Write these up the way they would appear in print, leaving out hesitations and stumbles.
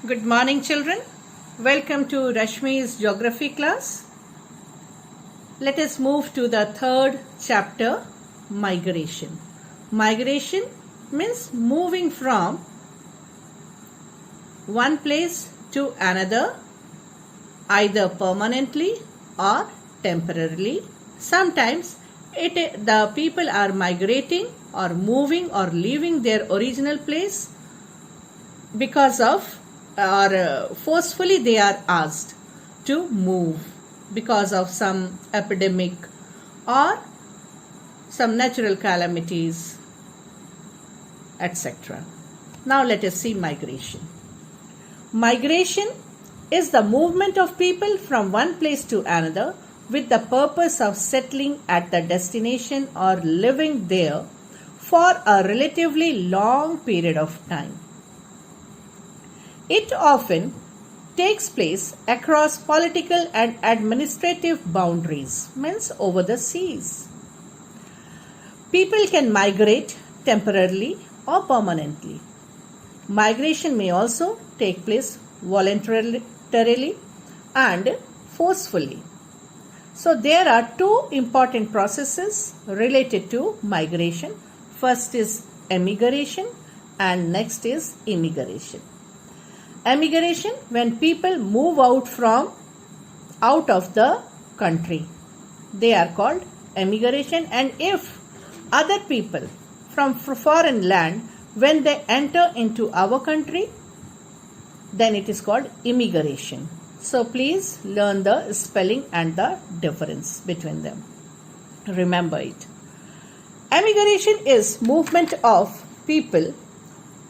Good morning, children. Welcome to Rashmi's geography class. Let us move to the third chapter, migration. Migration means moving from one place to another, either permanently or temporarily. Sometimes the people are migrating or moving or leaving their original place because of or forcefully they are asked to move because of some epidemic or some natural calamities, etc. Now let us see migration. Migration is the movement of people from one place to another with the purpose of settling at the destination or living there for a relatively long period of time. It often takes place across political and administrative boundaries, means over the seas. People can migrate temporarily or permanently. Migration may also take place voluntarily and forcefully. So there are two important processes related to migration. First is emigration and next is immigration. Emigration, when people move out of the country, they are called emigration. And if other people from foreign land, when they enter into our country, then it is called immigration. So please learn the spelling and the difference between them. Remember it. Emigration is movement of people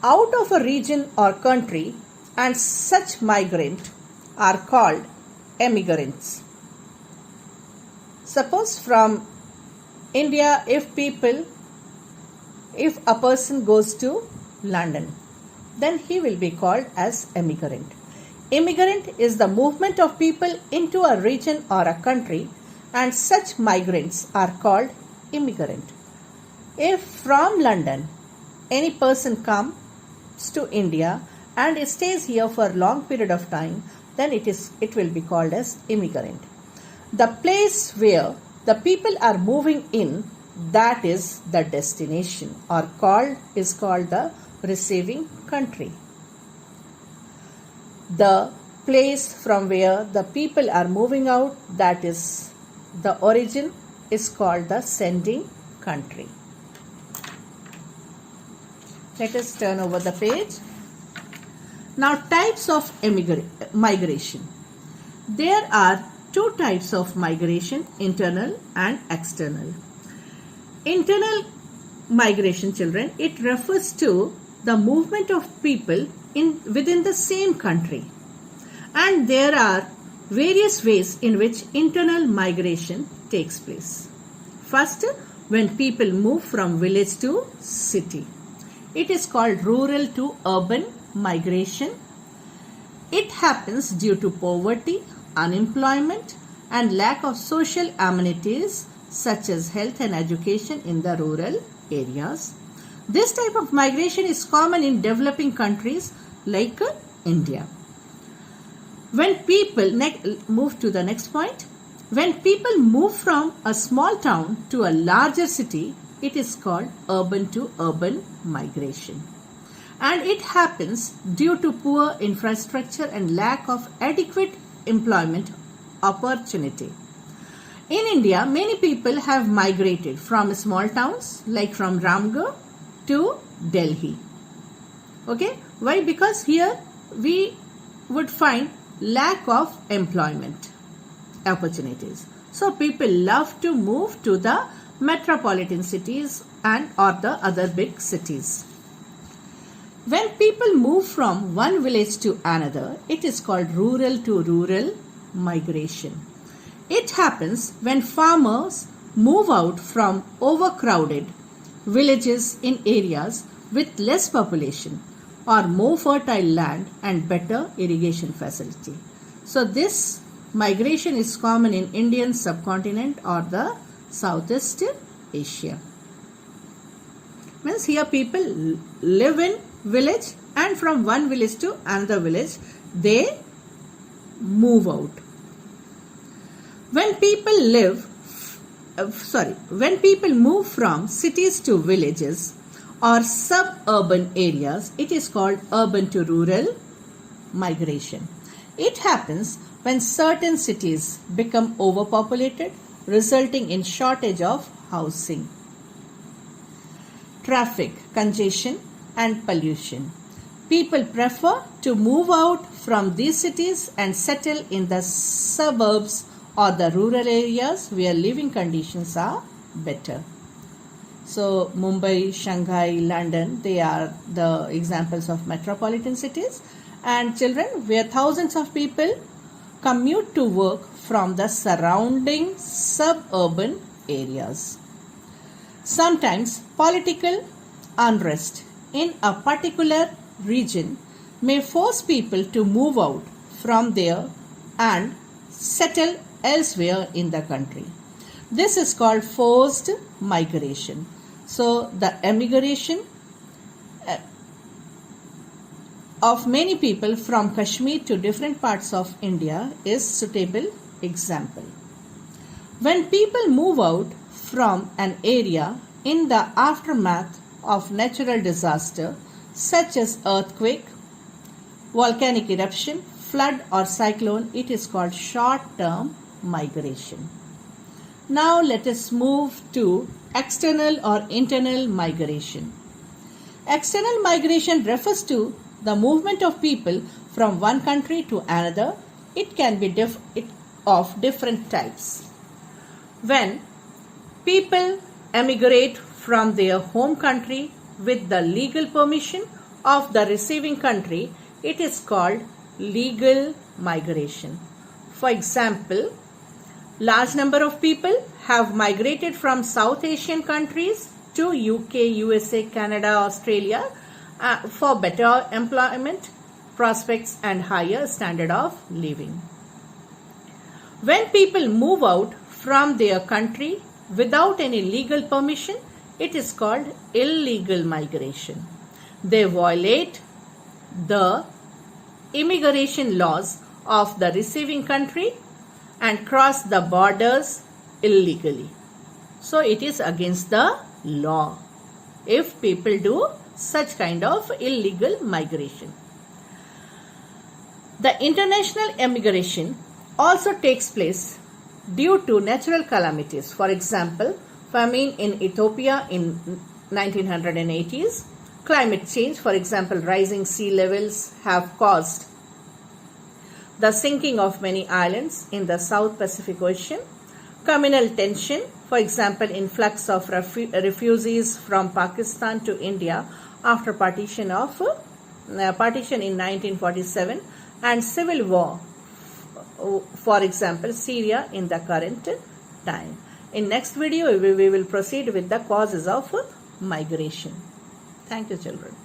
out of a region or country, and such migrants are called immigrants. Suppose from India, if a person goes to London, then he will be called as immigrant. Immigrant is the movement of people into a region or a country, and such migrants are called immigrant. If from London any person comes to India and it stays here for a long period of time, then it will be called as immigrant. The place where the people are moving in, that is the destination, or is called the receiving country. The place from where the people are moving out, that is the origin, is called the sending country. Let us turn over the page. Now, types of migration. There are two types of migration, internal and external. Internal migration, children, it refers to the movement of people within the same country. And there are various ways in which internal migration takes place. First, when people move from village to city. It is called rural to urban migration. It happens due to poverty, unemployment, and lack of social amenities such as health and education in the rural areas. This type of migration is common in developing countries like India. When people move to the next point, when people move from a small town to a larger city, it is called urban to urban migration. And it happens due to poor infrastructure and lack of adequate employment opportunity. In India, many people have migrated from small towns like from Ramgarh to Delhi. Okay? Why? Because here we would find lack of employment opportunities. So people love to move to the metropolitan cities and or the other big cities. When people move from one village to another, it is called rural to rural migration. It happens when farmers move out from overcrowded villages in areas with less population or more fertile land and better irrigation facility. So this migration is common in Indian subcontinent or the Southeast Asia. Means here people live in village and from one village to another village they move out. When people move from cities to villages or suburban areas, it is called urban to rural migration. It happens when certain cities become overpopulated, resulting in shortage of housing, traffic congestion and pollution. People prefer to move out from these cities and settle in the suburbs or the rural areas where living conditions are better. So Mumbai, Shanghai, London, they are the examples of metropolitan cities, and children, where thousands of people commute to work from the surrounding suburban areas. Sometimes political unrest in a particular region may force people to move out from there and settle elsewhere in the country. This is called forced migration. So the emigration of many people from Kashmir to different parts of India is suitable example. When people move out from an area in the aftermath of natural disaster such as earthquake, volcanic eruption, flood or cyclone, it is called short-term migration. Now let us move to external or internal migration. External migration refers to the movement of people from one country to another. It can be of different types. When people emigrate from their home country with the legal permission of the receiving country, it is called legal migration. For example, large number of people have migrated from South Asian countries to UK, USA, Canada, Australia for better employment prospects and higher standard of living. When people move out from their country without any legal permission, it is called illegal migration. They violate the immigration laws of the receiving country and cross the borders illegally. So it is against the law if people do such kind of illegal migration. The international immigration also takes place due to natural calamities. For example, famine in Ethiopia in 1980s, climate change, for example, rising sea levels have caused the sinking of many islands in the South Pacific Ocean, communal tension, for example, influx of refugees from Pakistan to India after partition in 1947, and civil war, for example, Syria in the current time. In next video, we will proceed with the causes of migration. Thank you, children.